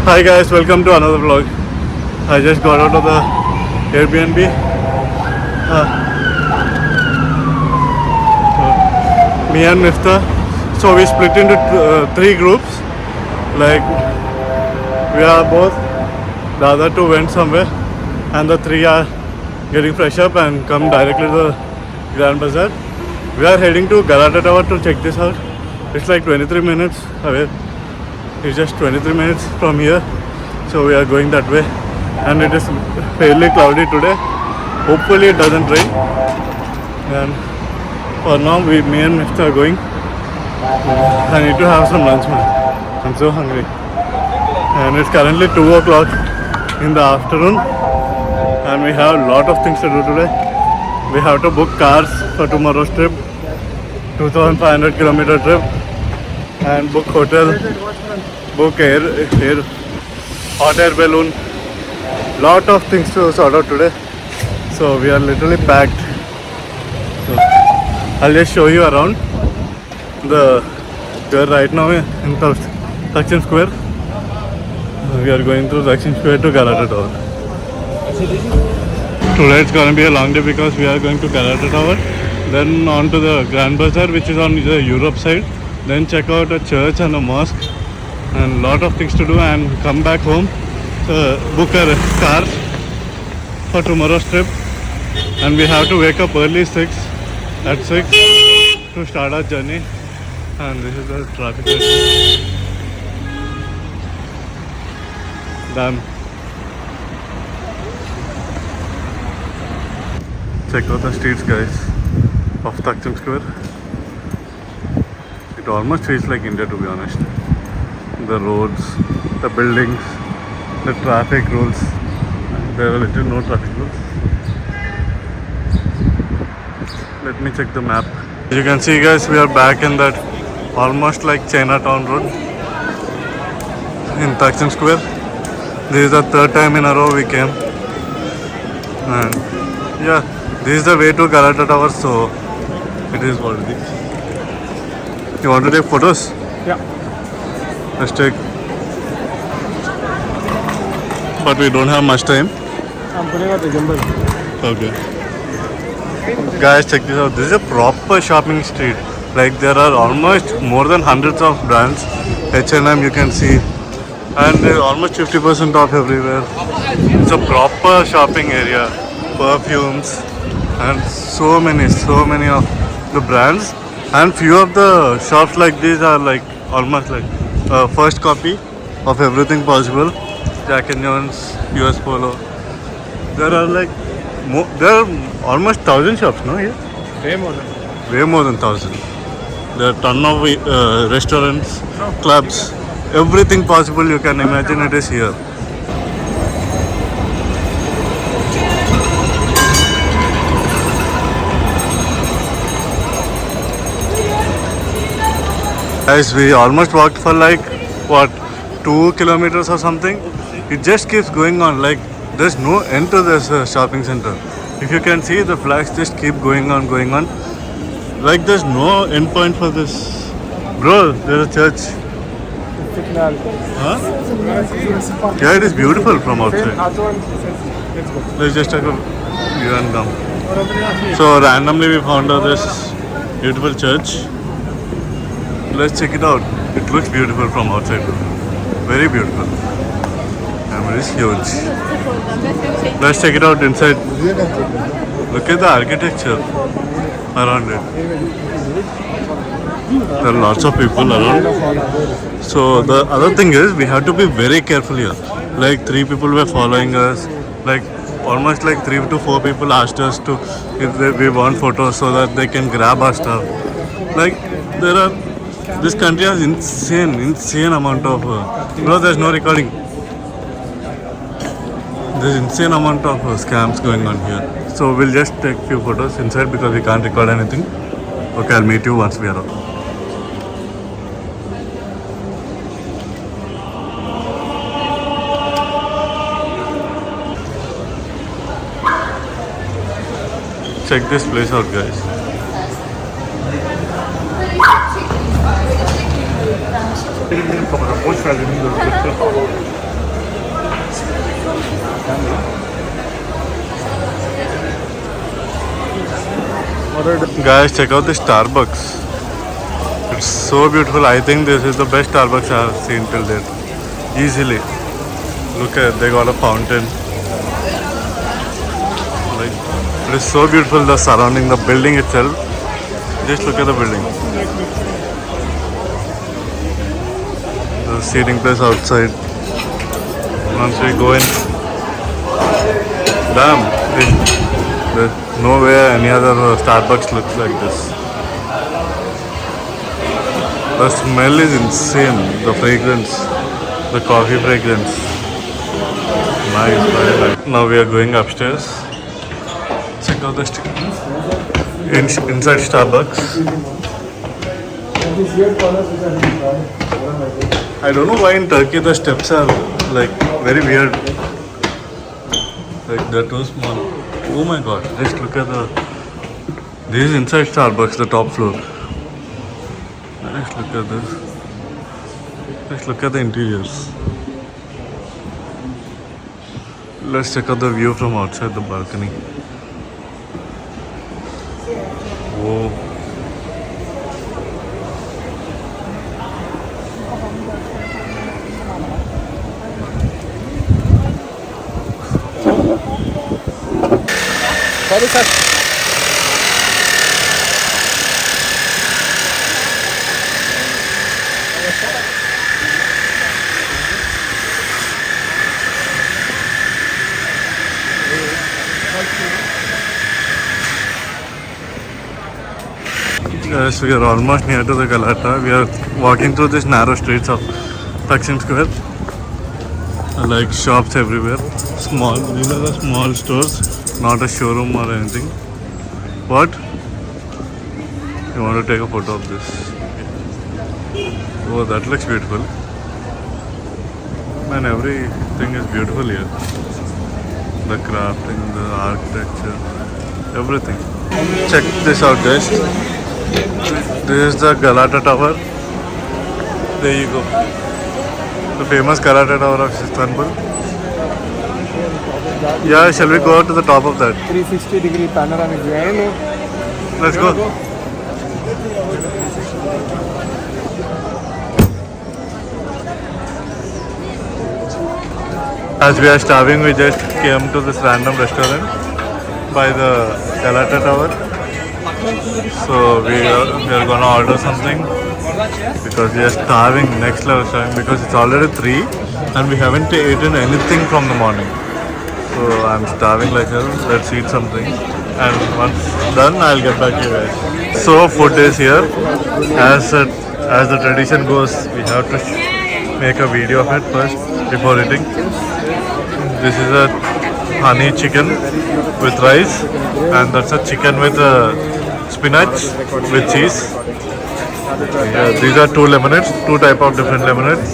Hi guys, welcome to another vlog. I just got out of the Airbnb. Me and Mifta. So we split into three groups. Like we are both. The other two went somewhere, and the three are getting fresh up and come directly to the Grand Bazaar. We are heading to Galata Tower to check this out. It's like 23 minutes away. It's just 23 minutes from here. So we are going that way, and it is fairly cloudy today. Hopefully it doesn't rain. And for now, me and Mifta are going. I need to have some lunch, man. I'm so hungry. And it's currently 2 o'clock in the afternoon, and we have a lot of things to do today. We have to book cars for tomorrow's trip, 2,500 kilometer trip, and book hotel, book air hot air balloon. Lot of things to sort out today. So we are literally packed. So I'll just show you around. We are right now in Dakshin Square. We are going through Dakshin Square to Galata Tower. Today it's going to be a long day because we are going to Galata Tower, then on to the Grand Bazaar, which is on the Europe side, then check out a church and a mosque, and lot of things to do, and come back home, book a car for tomorrow's trip, and we have to wake up early at 6 to start our journey. And this is the traffic light. Done. Check out the streets, guys, of Dakshin Square. It almost feels like India, to be honest. The roads, the buildings, the traffic rules. There are little no traffic rules. Let me check the map. As you can see, guys, we are back in that almost like Chinatown road in Dakshin Square. This is the third time in a row we came. And yeah, this is the way to Galata Tower, so it is what it is. You want to take photos? Yeah. Let's take. But we don't have much time. I'm putting out the gimbal. Okay. Guys, check this out. This is a proper shopping street. Like there are almost more than hundreds of brands. H&M you can see. And there's almost 50% off everywhere. It's a proper shopping area. Perfumes. And so many of the brands. And few of the shops like these are like almost like first copy of everything possible. Jack & Jones, US Polo. There are like there are almost 1,000 shops, no? Here? Way more than 1,000. There are ton of restaurants, clubs, everything possible you can imagine it is here. Guys, we almost walked for like what, 2 kilometers or something. It just keeps going on. Like there's no end to this shopping center. If you can see, the flags just keep going on. Like there's no end point for this. Bro, there's a church. Huh? Yeah, it is beautiful from outside. Let's just take a view and come. So randomly we found out this beautiful church. Let's check it out. It looks beautiful from outside. Very beautiful. And it is huge. Let's check it out inside. Look at the architecture around it. There are lots of people around. So the other thing is we have to be very careful here. Like 3 people were following us. Like almost like 3 to 4 people asked us to if we want photos so that they can grab our stuff. Like this country has insane amount of there's no recording. There's insane amount of scams going on here. So we'll just take few photos inside because we can't record anything. Okay, I'll meet you once we are out. Check this place out, guys. Guys, check out the Starbucks. It's so beautiful. I think this is the best Starbucks I have seen till date. Easily. Look at, they got a fountain. Like, it is so beautiful, the surrounding, the building itself. Just look at the building. The seating place outside. Once we go in, damn, there's no way any other Starbucks looks like this. The smell is insane. The fragrance, the coffee fragrance. Nice, very nice. Now we are going upstairs. Check out the inside Starbucks. I don't know why in Turkey the steps are like very weird. Like they're too small. Oh my god, just look at this is inside Starbucks, the top floor. Just look at this. Just look at the interiors. Let's check out the view from outside the balcony. Whoa. Sorry, sir. Yes, we are almost near to the Galata. We are walking through these narrow streets of Taksim Square. Like shops everywhere. Small, these are the small stores, not a showroom or anything. What? You want to take a photo of this? Oh, that looks beautiful. Man, everything is beautiful here. The crafting, the architecture, everything. Check this out, guys. This is the Galata Tower. There you go. The famous Galata Tower of Istanbul. Yeah, shall we go to the top of that? 360-degree panoramic view. I don't know. Let's go. As we are starving, we just came to this random restaurant by the Galata Tower. So we are gonna order something because we are starving, next level starving, because it's already 3 and we haven't eaten anything from the morning. So I'm starving like hell. Let's eat something, and once done I'll get back to you guys. So food is here. As the tradition goes, we have to make a video of it first before eating. This is a honey chicken with rice, and that's a chicken with spinach with cheese. Yeah, these are 2 lemonades, 2 type of different lemonades.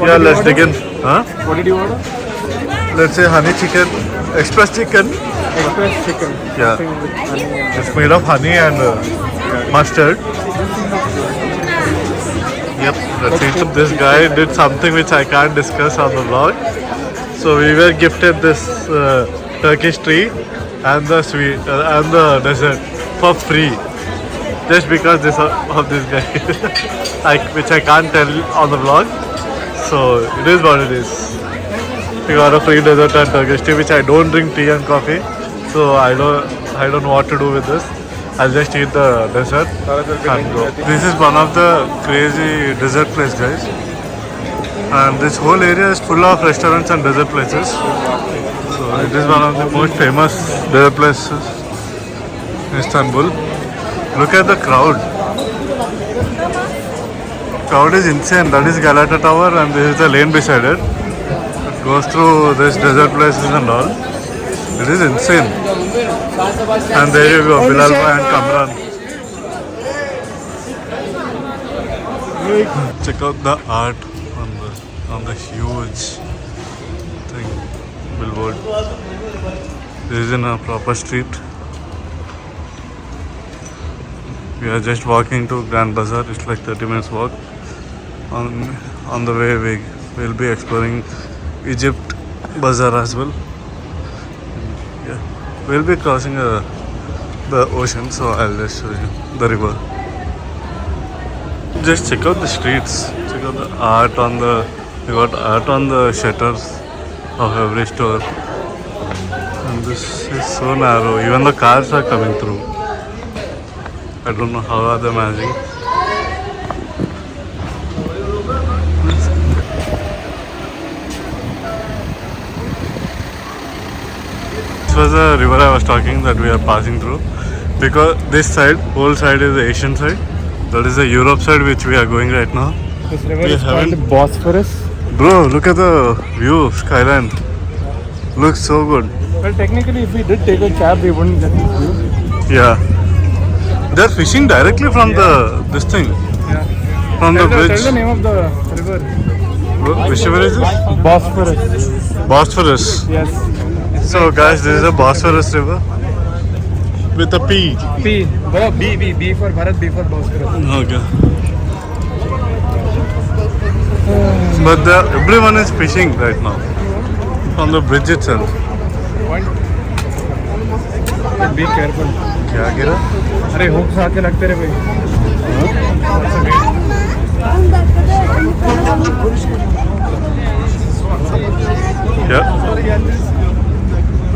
Yeah, let's dig in. Huh? What did you order? Let's say honey chicken, express chicken. Express chicken. Yeah. Something with honey. It's made of honey and mustard. Yep, let's eat some. This guy did something which I can't discuss on the vlog. So we were gifted this Turkish tree and the sweet and the dessert for free, just because of this guy, which I can't tell on the vlog. So it is what it is. We got a free dessert and Turkish tea, which I don't drink tea and coffee, so I don't know what to do with this. I'll just eat the dessert and go. This is one of the crazy dessert place, guys. And this whole area is full of restaurants and dessert places. So it is one of the most famous dessert places in Istanbul. Look at the crowd. Crowd is insane. That is Galata Tower and this is the lane beside it. It goes through this dessert places and all. It is insane. And there you go, Bilal and Kamran. Check out the art on the huge thing, billboard. This is in a proper street. We are just walking to Grand Bazaar. It's like 30 minutes walk. On the way we will be exploring Egypt bazaar as well. Yeah, we'll be crossing the ocean, so I'll just show you the river. Just check out the streets. Check out the art on the. We got art on the shutters of every store. And this is so narrow. Even the cars are coming through. I don't know how are they managing. This was the river I was talking that we are passing through. Because this side, whole side is the Asian side. That is the Europe side which we are going right now. This river We is called haven't- Bosphorus. Bro, look at the view, skyline. Looks so good. Well, technically, if we did take a cab, we wouldn't get this view. Yeah. They're fishing directly from the this thing. Yeah. From the Tell bridge. the name of the river. Which river is this? Bosphorus. Bosphorus. Yes. So guys, this is a Bosphorus river. With a P. P. B for Bharat, B for Bosphorus. Okay. But everyone is fishing right now. On the bridge itself. Be careful. क्या गिरा? अरे hooks आके लगते रहे भाई. Yeah.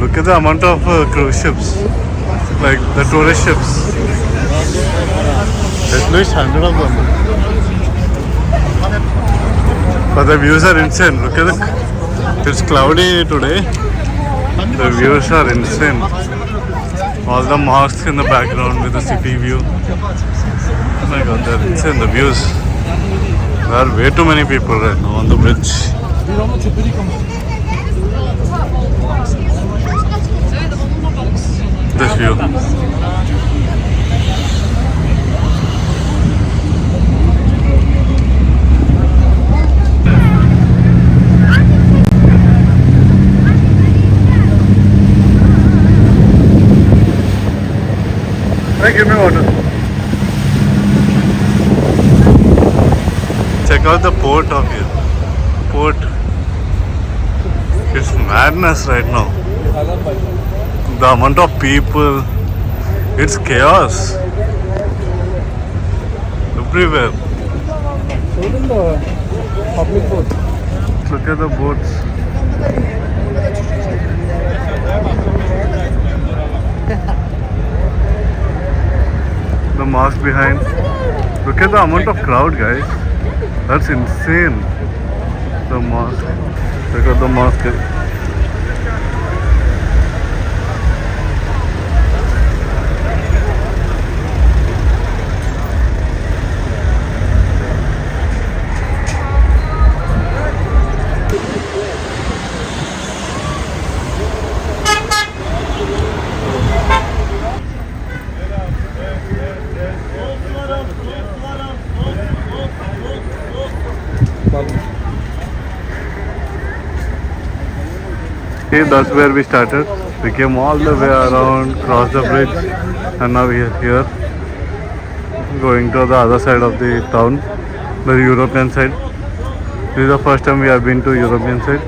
Look at the amount of cruise ships. Like the tourist ships. At least 100 of them. But the views are insane. Look at the. It's cloudy today. The views are insane. All the mosques in the background with the city view. Oh my god, they're insane. The views. There are way too many people right now on the bridge. This view. Hey, give me water. Check out the port of here. Port. It's madness right now. The amount of people. It's chaos. Everywhere. So in the public boat. Look at the boats. The mosque behind. Look at the amount of crowd, guys. That's insane. The mosque. Look at the mosque. Okay, that's where we started. We came all the way around, crossed the bridge, and now we are here, going to the other side of the town, the European side. This is the first time we have been to European side.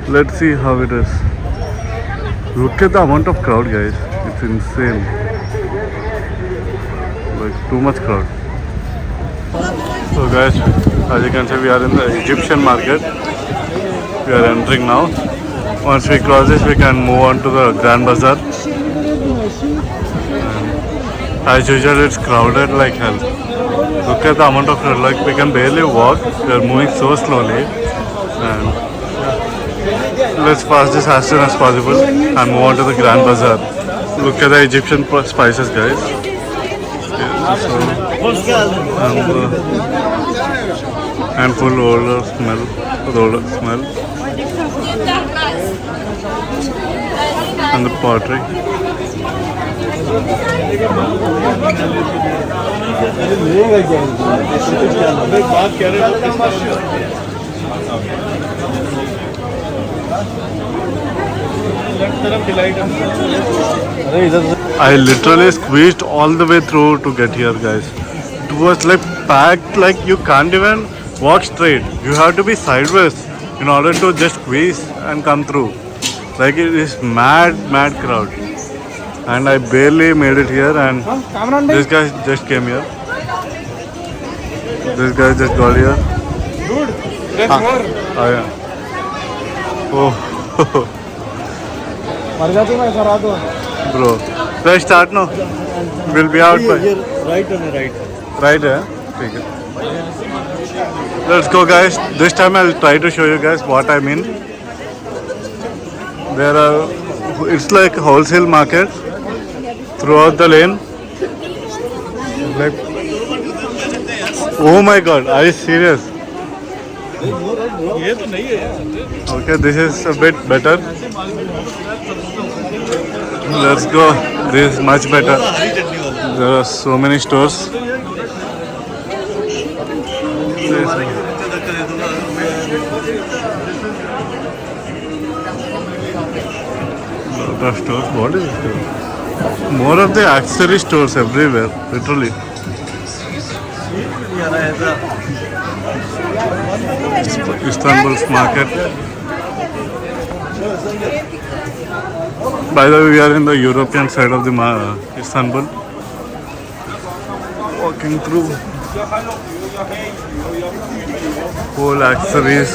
Let's see how it is. Look at the amount of crowd, guys. It's insane. Like too much crowd. So guys, as you can see, we are in the Egyptian market. We are entering now. Once we cross this, we can move on to the Grand Bazaar. And as usual, it's crowded like hell. Look at the amount of crowd. Like we can barely walk. We are moving so slowly. And let's pass this as soon as possible and move on to the Grand Bazaar. Look at the Egyptian spices, guys. And full odor smell. And the pottery. I literally squeezed all the way through to get here, guys. It was like packed, like you can't even walk straight. You have to be sideways in order to just squeeze and come through. Like it is mad crowd. And I barely made it here, and this guy just came here. This guy just got here. Dude, there's more. Oh yeah. Oh, मर जा तू मैं सरा दो. bro. Let's start now. We'll be out by right on the right. right here. Okay. Let's go, guys. This time I'll try to show you guys what I mean. There are, it's like wholesale market throughout the lane. Like, oh my God, are you serious? ये तो नहीं है. Okay, this is a bit better. Let's go. This is much better. There are so many stores. Lot of stores. What is this? More of the accessory stores everywhere, literally. Istanbul's market. By the way, we are in the European side of the Istanbul. Walking through whole accessories.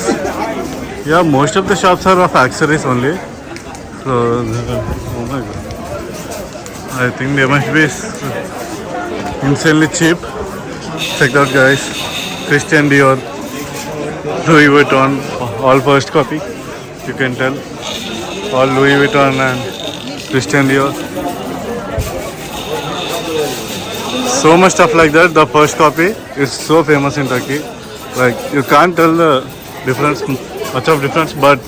Yeah, most of the shops are of accessories only. So, oh my God. I think they must be insanely cheap. Check out, guys. Christian Dior, Louis Vuitton, all first copy. You can tell. All Louis Vuitton and Christian Dior. So much stuff like that. The first copy is so famous in Turkey. Like you can't tell the difference, much of difference, but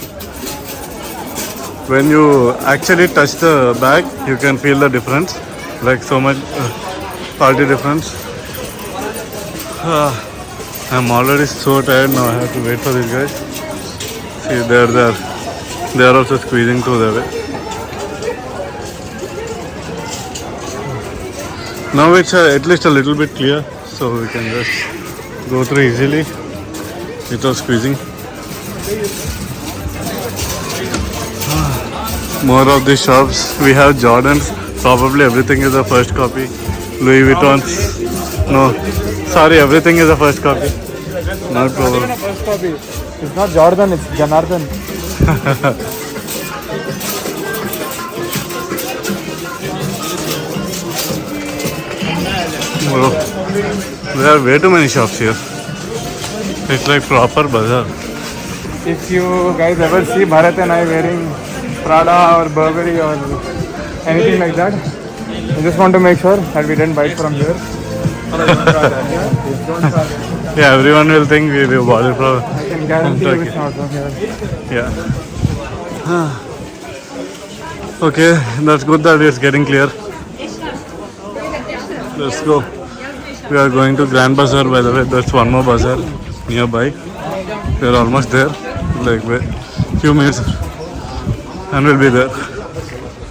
when you actually touch the bag, you can feel the difference. Like so much quality difference. I'm already so tired now. I have to wait for these guys. See, they're there. They are also squeezing through the way. Now it's at least a little bit clear, so we can just go through easily without squeezing. More of these shops. We have Jordans. Probably everything is a first copy. Louis Vuittons. No, sorry, everything is a first copy. Not problem. First copy. It's not Jordan, it's Janardhan. Bro, there are way too many shops here. It's like proper bazaar. If you guys ever see Bharat and I wearing Prada or Burberry or anything like that, I just want to make sure that we didn't buy it from here. Yeah, everyone will think we bought it from. I can guarantee you it's not from here. Yeah. Okay, that's good that it's getting clear. Let's go. We are going to Grand Bazaar, by the way. That's one more bazaar nearby. We are almost there. Like few minutes, and we'll be there.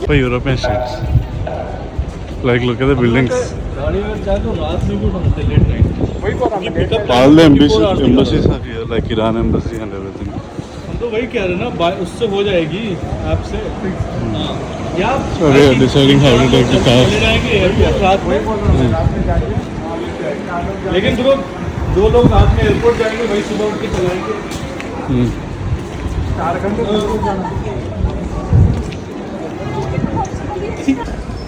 For European streets. Like look at the buildings. All the embassies are here, like Iran embassy and everything. तो वही कह रहे ना उससे हो जाएगी आपसे. So we are deciding how to take the car. लेकिन दो लोग रात में एयरपोर्ट जाएंगे, वही सुबह उठ के चलाएंगे.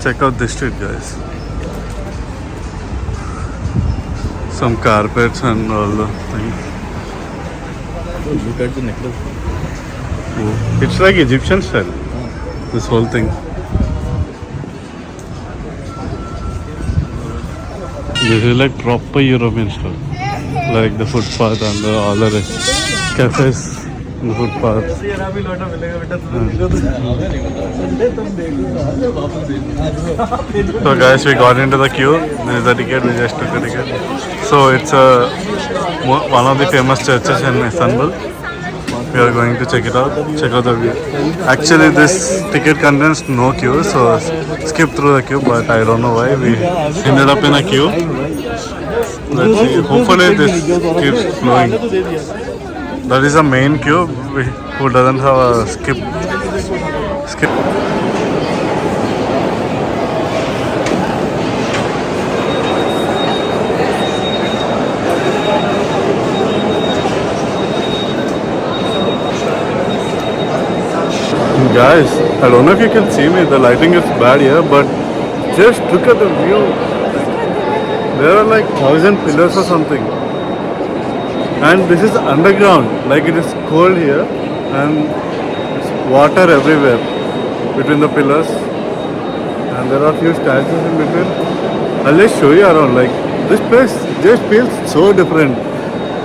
Check out this street, guys. Some carpets and all the things. Look at the necklace. It's like Egyptian style. This whole thing. This is like proper European style. Like the footpath and all the cafes on the footpath. So guys, we got into the queue. This is the ticket. We just took the ticket. So it's one of the famous churches in Istanbul. We are going to check it out. Check out the view. Actually, this ticket contains no queue, so skip through the queue. But I don't know why we ended up in a queue. Let's see. Hopefully, this keeps flowing. That is a main queue who doesn't have a skip. Guys, I don't know if you can see me, the lighting is bad here, but just look at the view. There are like 1,000 pillars or something. And this is underground, like it is cold here and it's water everywhere between the pillars. And there are few statues in between. I'll just show you around, like this place just feels so different.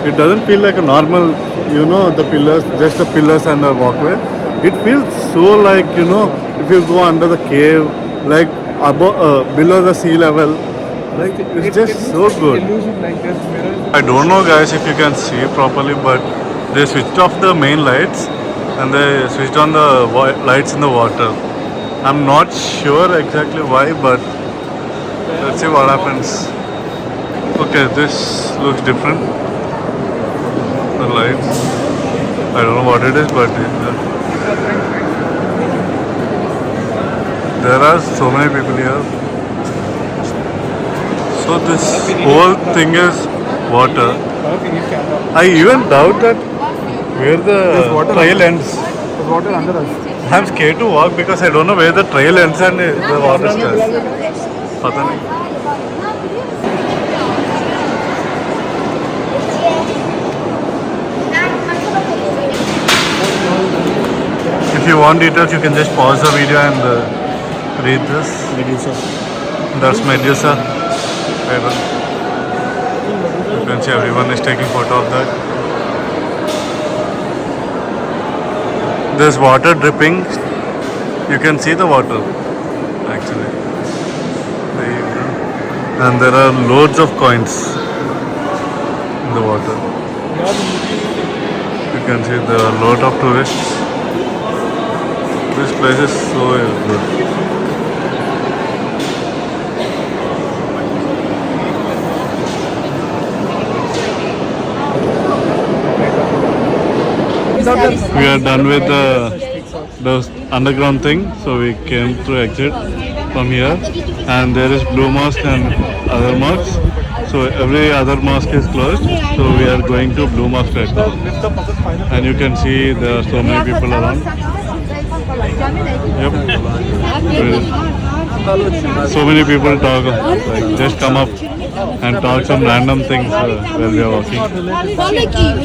It doesn't feel like a normal, you know, the pillars, just the pillars and the walkway. It feels so like, you know, if you go under the cave, like above, below the sea level, like it's just so good. Illusion like this mirror. I don't know guys if you can see properly, but they switched off the main lights and they switched on the lights in the water. I'm not sure exactly why, but let's see what happens. Okay, this looks different. The lights. I don't know what it is, but there are so many people here. So this whole thing is water. I even doubt that where the trail ends. There's water under us. I'm scared to walk because I don't know where the trail ends and the water starts. पता नहीं. If you want details, you can just pause the video and read this. Medusa. That's Medusa. You can see everyone is taking photo of that. There's water dripping. You can see the water actually. There you go. And there are loads of coins in the water. You can see there are a lot of tourists. This place is so good. We are done with the underground thing, so we came through exit from here, and there is Blue Mosque and other mosques. So every other mosque is closed, so we are going to Blue Mosque right now. And you can see there are so many people around. Yep. So many people talk, like just come up and talk some random things while we are walking.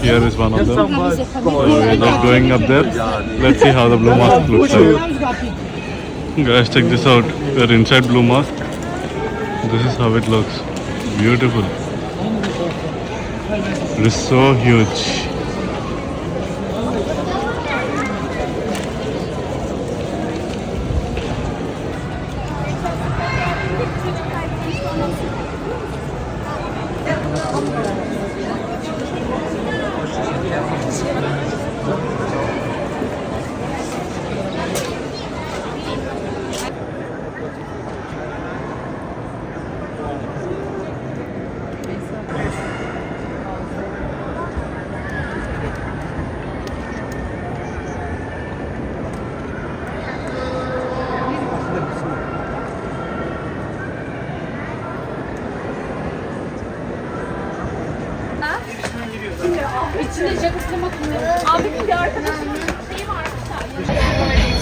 Here is one of them. So we are just going up there. Let's see how the Blue Mosque looks like. Guys, check this out. We are inside Blue Mosque. This is how it looks. Beautiful. It is so huge.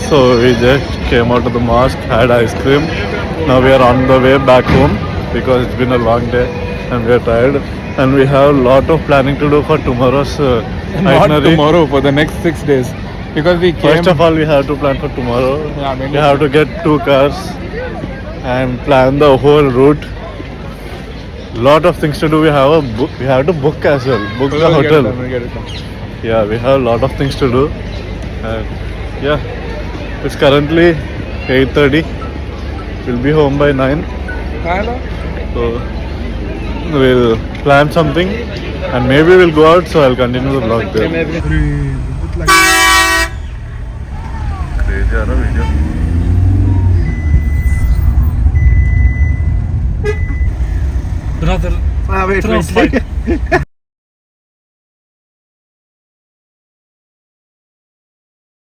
So we just came out of the mosque, had ice cream. Now we are on the way back home because it's been a long day and we are tired. And we have a lot of planning to do for tomorrow's Not itinerary. tomorrow, for the next 6 days. Because we came... First of all, we have to plan for tomorrow. Yeah, We have to get 2 cars and plan the whole route. Lot of things to do. We have to book as well. Book the hotel. We'll get it done. Yeah, we have a lot of things to do. And yeah, it's currently 8:30. We'll be home by 9. So we'll plan something and maybe we'll go out, so I'll continue the vlog there. Crazy video. Brother, Wait.